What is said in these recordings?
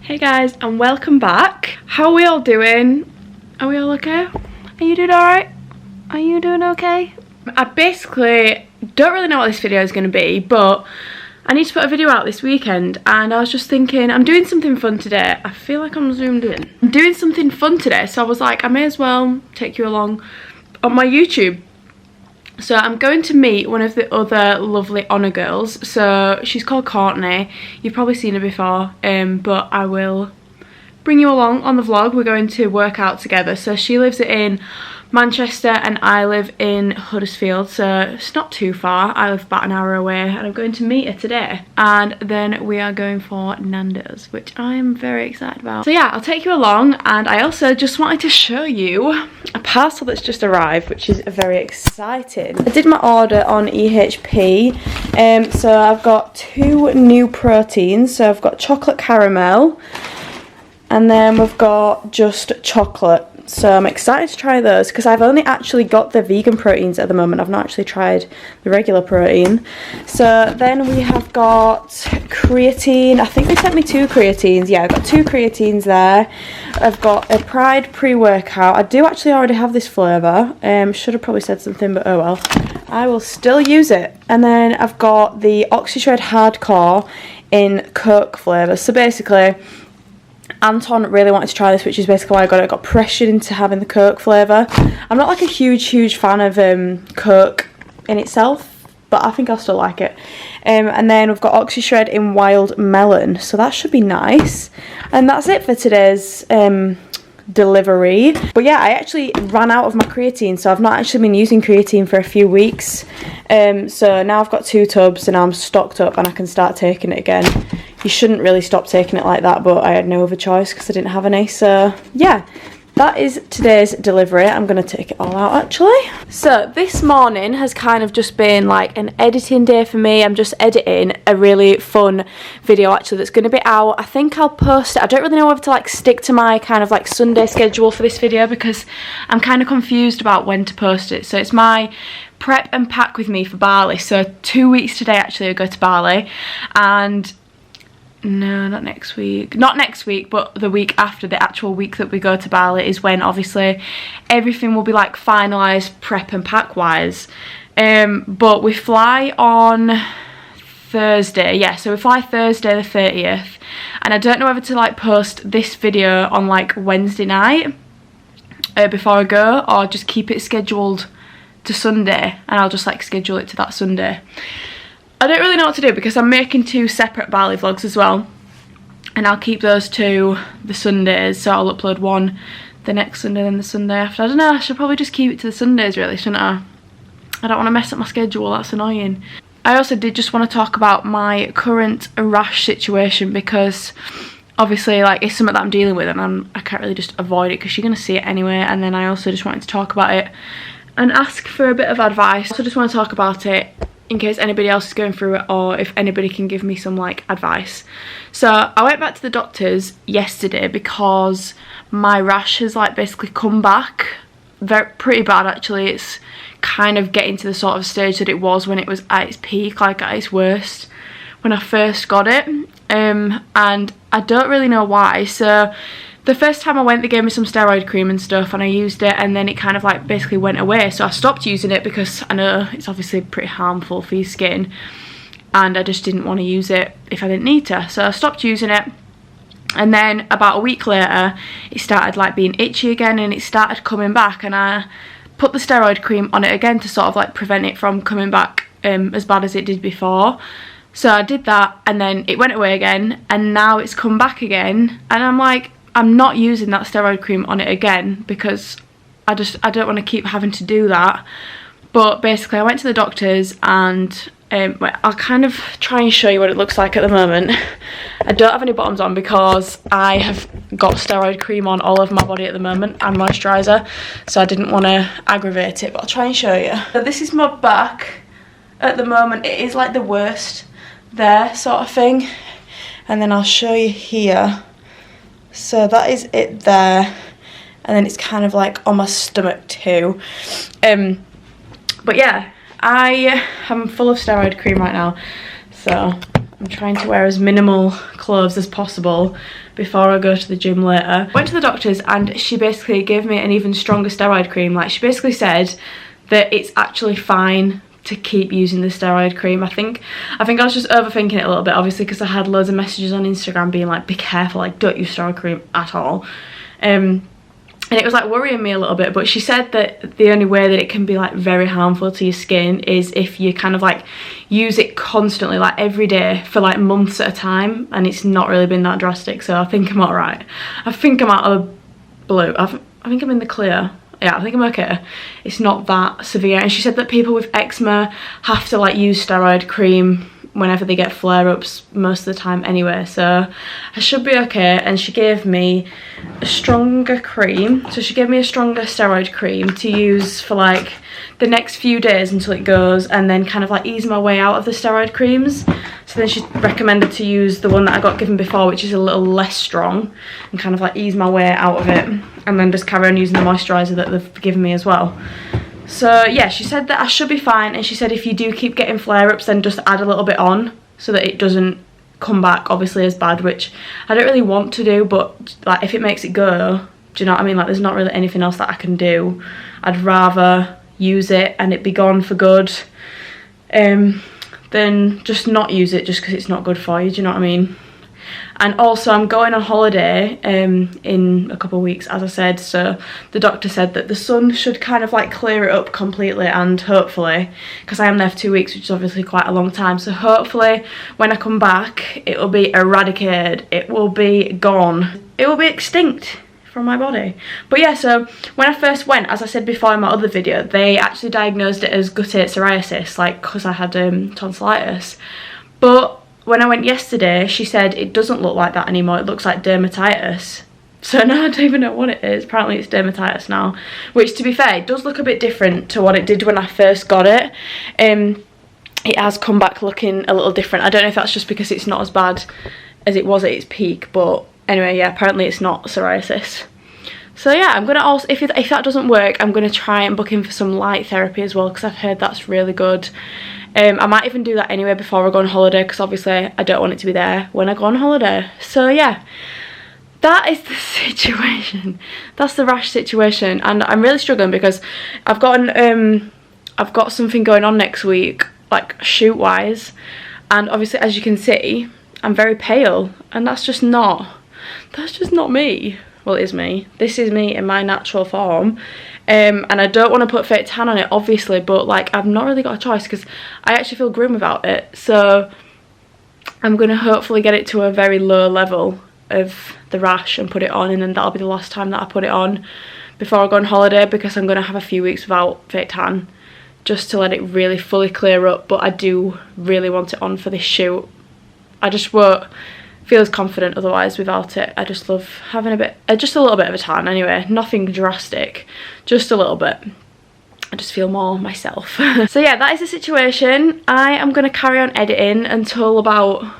Hey guys, and welcome back. How are we all doing? Are we all okay? Are you doing alright? Are you doing okay? I basically don't really know what this video is going to be, but I need to put a video out this weekend, and I was just thinking, I'm doing something fun today. I feel like I'm zoomed in. I'm doing something fun today, so I was like, I may as well take you along on my YouTube. So I'm going to meet one of the other lovely honour girls. So she's called Courtney. You've probably seen her before, but I will bring you along on the vlog. We're going to work out together. So she lives in Manchester and I live in Huddersfield, so it's not too far. I live about an hour away, and I'm going to meet her today, and then we are going for Nando's, which I'm very excited about. So yeah, I'll take you along, and I also just wanted to show you a parcel that's just arrived, which is very exciting. I did my order on EHP, so I've got 2 new proteins. So I've got chocolate caramel, and then we've got just chocolate. So I'm excited to try those because I've only actually got the vegan proteins at the moment. I've not actually tried the regular protein. So then we have got creatine. I think they sent me 2 creatines. Yeah, I've got 2 creatines there. I've got a Pride pre-workout. I do actually already have this flavour. Should have probably said something, but oh well. I will still use it. And then I've got the OxyShred Hardcore in Coke flavour. So basically, Anton really wanted to try this, which is basically why I got it. I got pressured into having the Coke flavour. I'm not like a huge fan of Coke in itself, but I think I'll still like it. And then we've got OxyShred in Wild Melon, so that should be nice. And that's it for today's delivery. But yeah, I actually ran out of my creatine, so I've not actually been using creatine for a few weeks. So now I've got 2 tubs and I'm stocked up and I can start taking it again. You shouldn't really stop taking it like that, but I had no other choice because I didn't have any. So yeah, that is today's delivery. I'm going to take it all out actually. So this morning has kind of just been like an editing day for me. I'm just editing a really fun video actually that's going to be out. I think I'll post it. I don't really know whether to like stick to my kind of like Sunday schedule for this video because I'm kind of confused about when to post it. So it's my prep and pack with me for Bali. So 2 weeks today actually I go to Bali, and no, not next week. Not next week, but the week after, the actual week that we go to Bali, is when obviously everything will be like finalised prep and pack wise. But we fly on Thursday. Yeah, so we fly Thursday the 30th. And I don't know whether to like post this video on like Wednesday night before I go, or just keep it scheduled to Sunday and I'll just like schedule it to that Sunday. I don't really know what to do because I'm making 2 separate Bali vlogs as well, and I'll keep those 2 the Sundays, so I'll upload one the next Sunday then the Sunday after. I don't know, I should probably just keep it to the Sundays really, shouldn't I? I don't want to mess up my schedule, that's annoying. I also did just want to talk about my current rash situation because obviously like it's something that I'm dealing with, and I can't really just avoid it because you're going to see it anyway. And then I also just wanted to talk about it and ask for a bit of advice. So I just want to talk about it in case anybody else is going through it, or if anybody can give me some like advice. So I went back to the doctors yesterday because my rash has like basically come back pretty bad actually. It's kind of getting to the sort of stage that it was when it was at its peak, like at its worst when I first got it, and I don't really know why. So the first time I went, they gave me some steroid cream and stuff, and I used it, and then it kind of like basically went away. So I stopped using it because I know it's obviously pretty harmful for your skin, and I just didn't want to use it if I didn't need to. So I stopped using it, and then about a week later it started like being itchy again, and it started coming back, and I put the steroid cream on it again to sort of like prevent it from coming back as bad as it did before. So I did that, and then it went away again, and now it's come back again, and I'm like, I'm not using that steroid cream on it again because I don't want to keep having to do that. But basically I went to the doctors, and I'll kind of try and show you what it looks like at the moment. I don't have any bottoms on because I have got steroid cream on all over my body at the moment and moisturiser, so I didn't want to aggravate it, but I'll try and show you. So this is my back at the moment. It is like the worst there sort of thing, and then I'll show you here. So that is it there, and then it's kind of like on my stomach too. But yeah, I am full of steroid cream right now, so I'm trying to wear as minimal clothes as possible before I go to the gym later. Went to the doctor's and she basically gave me an even stronger steroid cream. Like, she basically said that it's actually fine to keep using the steroid cream. I think I was just overthinking it a little bit, obviously, because I had loads of messages on Instagram being like, be careful, like, don't use steroid cream at all. And it was like worrying me a little bit, but she said that the only way that it can be like very harmful to your skin is if you kind of like use it constantly, like every day for like months at a time, and it's not really been that drastic, so I think I'm alright. I think I'm out of the blue. I think I'm in the clear. Yeah, I think I'm okay. It's not that severe. And she said that people with eczema have to like use steroid cream whenever they get flare-ups most of the time anyway, so I should be okay. And she gave me a stronger cream, so she gave me a stronger steroid cream to use for like the next few days until it goes, and then kind of like ease my way out of the steroid creams. So then she recommended to use the one that I got given before, which is a little less strong, and kind of like ease my way out of it, and then just carry on using the moisturiser that they've given me as well. So yeah, she said that I should be fine, and she said if you do keep getting flare-ups, then just add a little bit on so that it doesn't come back obviously as bad, which I don't really want to do, but like if it makes it go, do you know what I mean? Like, there's not really anything else that I can do. I'd rather use it and it be gone for good than just not use it just because it's not good for you, do you know what I mean? And also I'm going on holiday in a couple of weeks, as I said, so the doctor said that the sun should kind of like clear it up completely, and hopefully, because I am there for 2 weeks, which is obviously quite a long time, so hopefully when I come back it will be eradicated, it will be gone, it will be extinct from my body. But yeah, so when I first went, as I said before in my other video, they actually diagnosed it as guttate psoriasis, like because I had tonsillitis. But when I went yesterday, she said it doesn't look like that anymore, it looks like dermatitis. So now I don't even know what it is. Apparently it's dermatitis now, which, to be fair, it does look a bit different to what it did when I first got it. It has come back looking a little different. I don't know if that's just because it's not as bad as it was at its peak, but anyway, yeah, apparently it's not psoriasis. So yeah, I'm gonna also, if that doesn't work, I'm gonna try and book in for some light therapy as well, because I've heard that's really good. I might even do that anyway before I go on holiday, because obviously I don't want it to be there when I go on holiday. So yeah, that is the situation. That's the rash situation, and I'm really struggling because I've got something going on next week, like shoot wise, and obviously, as you can see, I'm very pale, and that's just not me. Well, it is me. This is me in my natural form. And I don't want to put fake tan on it, obviously, but like I've not really got a choice because I actually feel grim about it. So I'm going to hopefully get it to a very low level of the rash and put it on, and then that'll be the last time that I put it on before I go on holiday, because I'm going to have a few weeks without fake tan just to let it really fully clear up. But I do really want it on for this shoot. I just won't feel as confident otherwise without it. I just love having a bit, just a little bit of a tan anyway, nothing drastic, just a little bit. I just feel more myself. So yeah, that is the situation. I am going to carry on editing until about,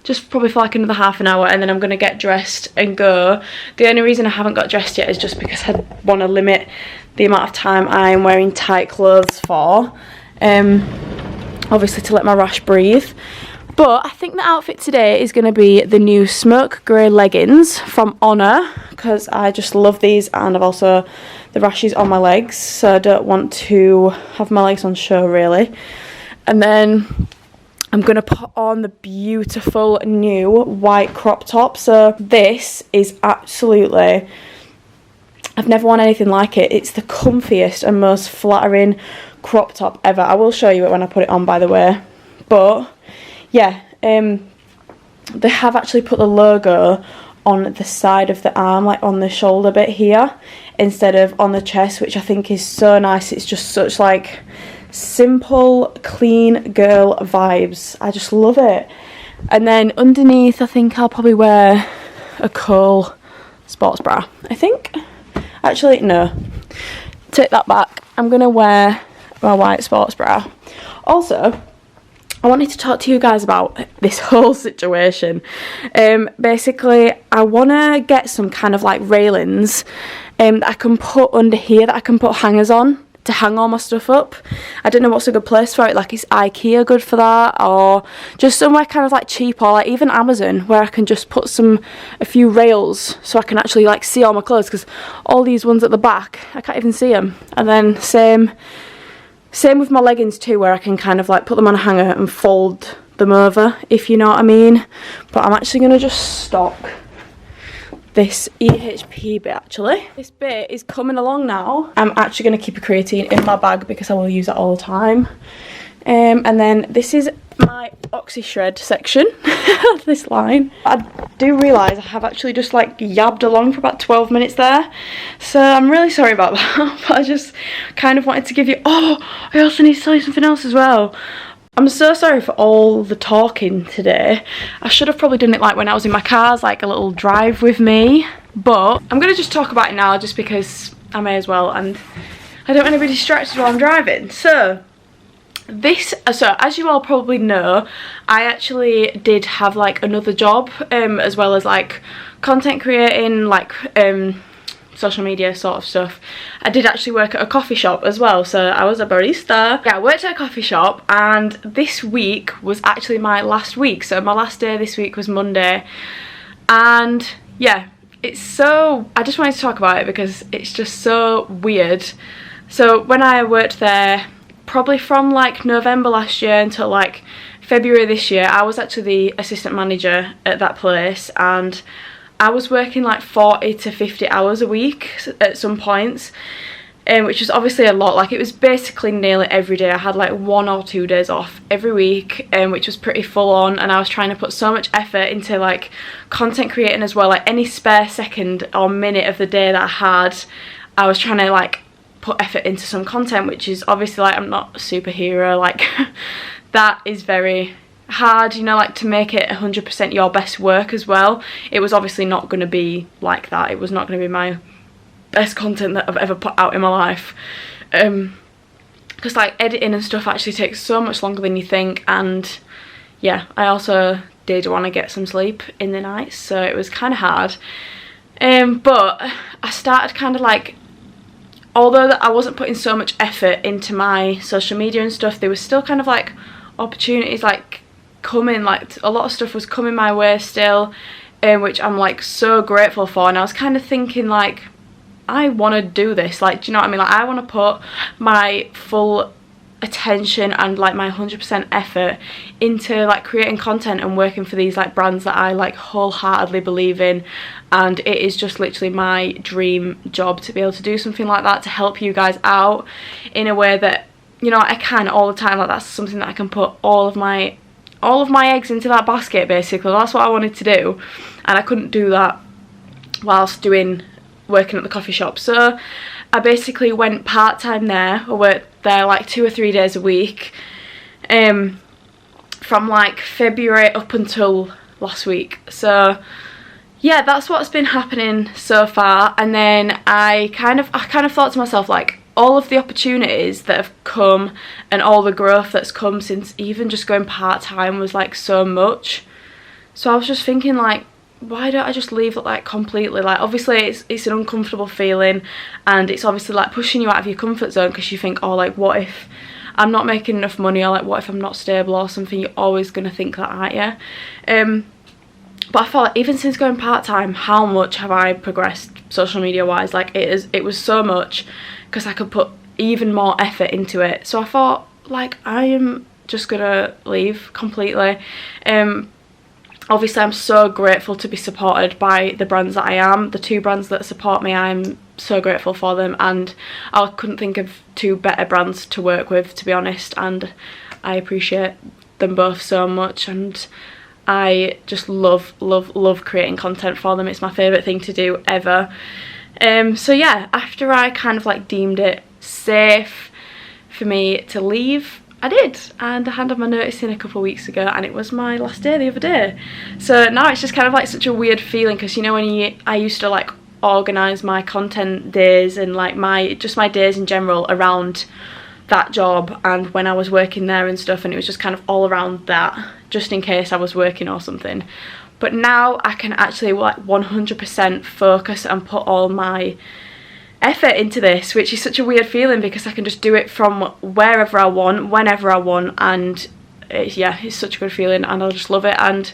just probably for like another half an hour, and then I'm going to get dressed and go. The only reason I haven't got dressed yet is just because I want to limit the amount of time I'm wearing tight clothes for, obviously to let my rash breathe. But I think the outfit today is going to be the new smoke grey leggings from Honor, because I just love these, and I've also the rashes on my legs, so I don't want to have my legs on show really. And then I'm going to put on the beautiful new white crop top. So this is absolutely, I've never worn anything like it. It's the comfiest and most flattering crop top ever. I will show you it when I put it on, by the way. But yeah, they have actually put the logo on the side of the arm, like on the shoulder bit here, instead of on the chest, which I think is so nice. It's just such like simple, clean girl vibes. I just love it. And then underneath, I think I'll probably wear a Cole sports bra, I think. Actually, no, take that back. I'm gonna wear my white sports bra. Also, I wanted to talk to you guys about this whole situation. Basically, I want to get some kind of like railings that I can put under here, that I can put hangers on to hang all my stuff up. I don't know what's a good place for it, like is IKEA good for that, or just somewhere kind of like cheap, or like even Amazon where I can just put a few rails so I can actually like see all my clothes, because all these ones at the back I can't even see them. And then same with my leggings too, where I can kind of like put them on a hanger and fold them over, if you know what I mean. But I'm actually going to just stock this EHP bit actually. This bit is coming along now. I'm actually going to keep a creatine in my bag because I will use that all the time. And then this is my Oxy Shred section, this line. I do realise I have actually just like yabbed along for about 12 minutes there. So I'm really sorry about that, but I just kind of wanted to give you, oh, I also need to tell you something else as well. I'm so sorry for all the talking today. I should have probably done it like when I was in my car, as like a little drive with me. But I'm going to just talk about it now just because I may as well, and I don't want to be distracted while I'm driving. So as you all probably know, I actually did have like another job as well as like content creating, like social media sort of stuff. I did actually work at a coffee shop as well, so I was a barista. Yeah, I worked at a coffee shop, and this week was actually my last week. So my last day this week was Monday, and yeah, it's so, I just wanted to talk about it because it's just so weird. So when I worked there, probably from like November last year until like February this year, I was actually the assistant manager at that place, and I was working like 40 to 50 hours a week at some points, which was obviously a lot. Like it was basically nearly every day. I had like 1 or 2 days off every week, which was pretty full on, and I was trying to put so much effort into like content creating as well. Like any spare second or minute of the day that I had, I was trying to like put effort into some content, which is obviously like, I'm not a superhero, like that is very hard, you know, like to make it 100% your best work as well. It was obviously not going to be like that. It was not going to be my best content that I've ever put out in my life, because like editing and stuff actually takes so much longer than you think. And yeah, I also did want to get some sleep in the night, so it was kind of hard. But I started kind of like, although that I wasn't putting so much effort into my social media and stuff, there was still kind of like opportunities like coming, like a lot of stuff was coming my way still, which I'm like so grateful for. And I was kind of thinking like, I want to do this, like, do you know what I mean? Like I want to put my full attention and like my 100% effort into like creating content and working for these like brands that I like wholeheartedly believe in. And it is just literally my dream job to be able to do something like that, to help you guys out in a way that, you know, I can all the time. Like that's something that I can put all of my eggs into that basket, basically. That's what I wanted to do, and I couldn't do that whilst working at the coffee shop. So I basically went part-time there. I worked there like 2 or 3 days a week, from like February up until last week. So yeah, that's what's been happening so far. And then I kind of thought to myself, like, all of the opportunities that have come and all the growth that's come since even just going part-time was like so much. So I was just thinking like, why don't I just leave it like completely? Like obviously it's an uncomfortable feeling, and it's obviously like pushing you out of your comfort zone, because you think, oh, like what if I'm not making enough money, or like what if I'm not stable or something? You're always going to think that, aren't you? But I felt like even since going part-time, how much have I progressed social media wise? Like it was so much, because I could put even more effort into it. So I thought like, I am just gonna leave completely. Obviously I'm so grateful to be supported by the brands that I am. The 2 brands that support me, I'm so grateful for them, and I couldn't think of 2 better brands to work with, to be honest, and I appreciate them both so much. And I just love creating content for them. It's my favourite thing to do ever. So yeah, after I kind of like deemed it safe for me to leave, I did, and I handed my notice in a couple of weeks ago, and it was my last day the other day. So now it's just kind of like such a weird feeling, because you know when I used to like organise my content days and like my days in general around that job, and when I was working there and stuff, and it was just kind of all around that, just in case I was working or something. But now I can actually like 100% focus and put all my effort into this, which is such a weird feeling because I can just do it from wherever I want, whenever I want, and it's such a good feeling, and I just love it. And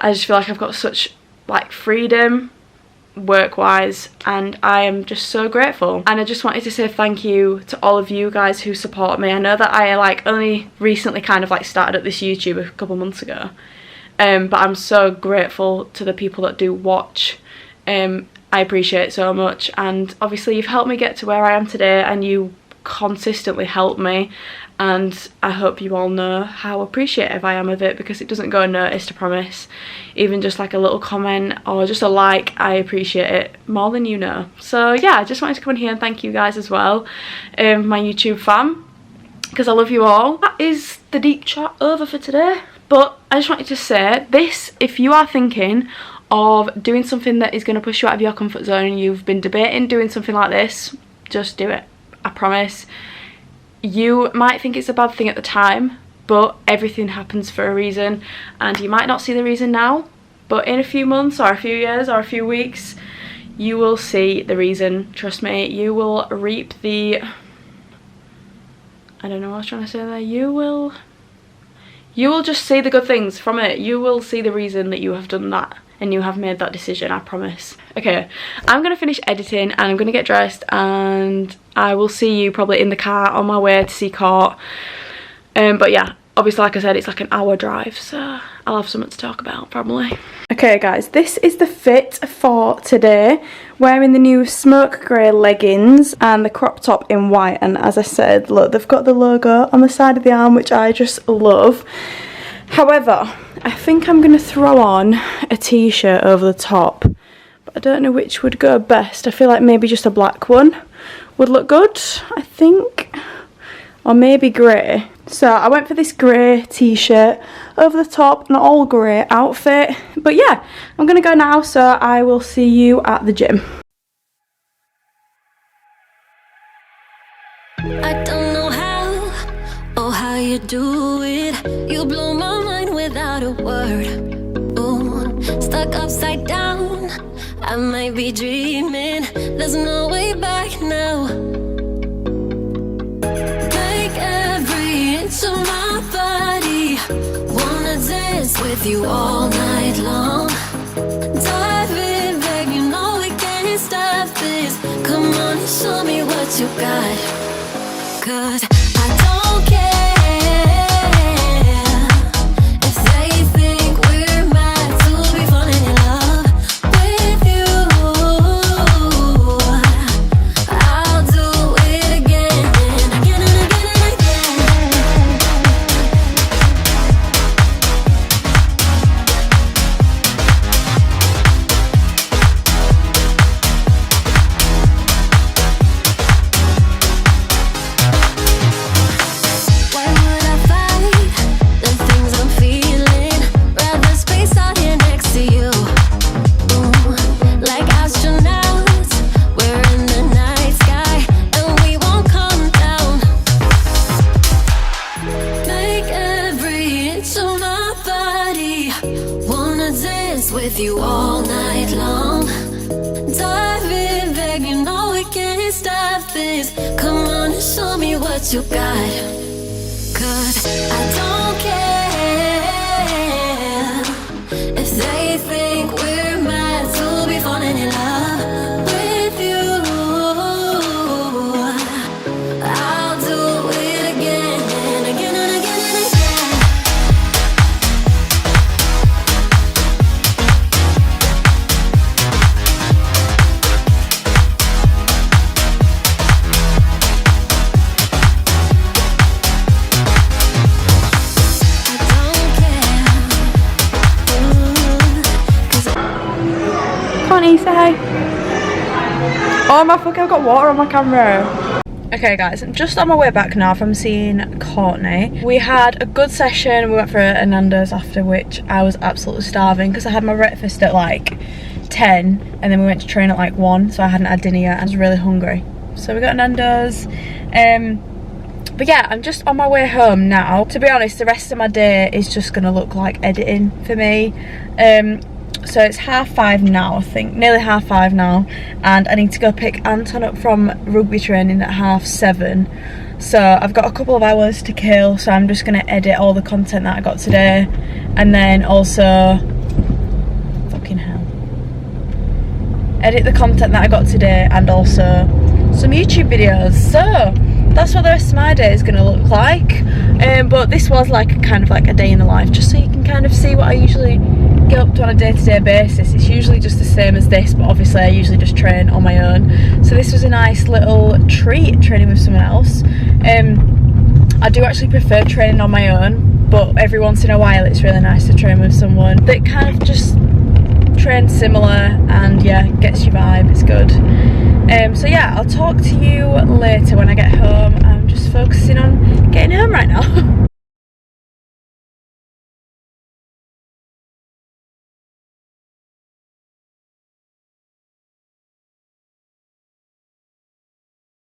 I just feel like I've got such like freedom work-wise, and I am just so grateful. And I just wanted to say thank you to all of you guys who support me. I know that I like only recently kind of like started at this YouTube a couple months ago, but I'm so grateful to the people that do watch. I appreciate it so much, and obviously you've helped me get to where I am today, and you consistently help me, and I hope you all know how appreciative I am of it, because it doesn't go unnoticed, I promise. Even just like a little comment or just a like, I appreciate it more than you know. So yeah, I just wanted to come in here and thank you guys as well, my YouTube fam, because I love you all. That is the deep chat over for today, but I just wanted to say this: if you are thinking of doing something that is going to push you out of your comfort zone, and you've been debating doing something like this, just do it. I promise. You might think it's a bad thing at the time, but everything happens for a reason, and you might not see the reason now, but in a few months or a few years or a few weeks, you will see the reason. Trust me, you will reap the, I don't know what I was trying to say there, you will just see the good things from it. You will see the reason that you have done that and you have made that decision, I promise. Okay, I'm gonna finish editing and I'm gonna get dressed, and I will see you probably in the car on my way to see Court. But yeah, obviously like I said, it's like an hour drive, so I'll have something to talk about probably. Okay guys, this is the fit for today. Wearing the new smoke grey leggings and the crop top in white, and as I said, look, they've got the logo on the side of the arm, which I just love. However, I think I'm going to throw on a t-shirt over the top, but I don't know which would go best. I feel like maybe just a black one would look good, I think, or maybe grey. So I went for this grey t-shirt over the top, an all grey outfit. But yeah, I'm going to go now, so I will see you at the gym. I don't know how you do it. You blow my mind without a word. Ooh, stuck upside down, I might be dreaming. There's no way back now. Take every inch of my body. Wanna dance with you all night long. Dive in, babe, you know we can't stop this. Come on and show me what you got, 'cause I don't care if they think we're mad to be falling in love with you. I'll do it again and again and again and again. Why would I fight the things I'm feeling? Rather space out here next to you. Ooh, like astronauts, we're in the night sky and we won't come down. Make every inch of my body. Wanna dance with you all night long. Dive in, babe, you know we can't stop this. Come on and show me what you got, 'cause I don't care if they think we're mad to be falling in love with you. I'll do it again and again and again and again. I don't care. Ooh, 'cause Courtney, say hi. Oh my fuck, I've got water on my camera. Okay guys, I'm just on my way back now from seeing Courtney. We had a good session. We went for a Nando's after, which I was absolutely starving because I had my breakfast at like 10 and then we went to train at like 1, so I hadn't had dinner yet. I was really hungry. So we got Nando's. But yeah, I'm just on my way home now. To be honest, the rest of my day is just gonna look like editing for me. So it's 5:30 now, I think, nearly 5:30 now, and I need to go pick Anton up from rugby training at 7:30. So I've got a couple of hours to kill, so I'm just going to edit all the content that I got today, and then also, fucking hell, edit the content that I got today and also some YouTube videos. So that's what the rest of my day is going to look like. But this was like kind of like a day in the life, just so you can kind of see what I usually get up to on a day-to-day basis. It's usually just the same as this, but obviously I usually just train on my own. So this was a nice little treat, training with someone else. I do actually prefer training on my own, but every once in a while it's really nice to train with someone that kind of just trains similar and yeah, gets your vibe. It's good. So yeah, I'll talk to you later when I get home. I'm just focusing on getting home right now.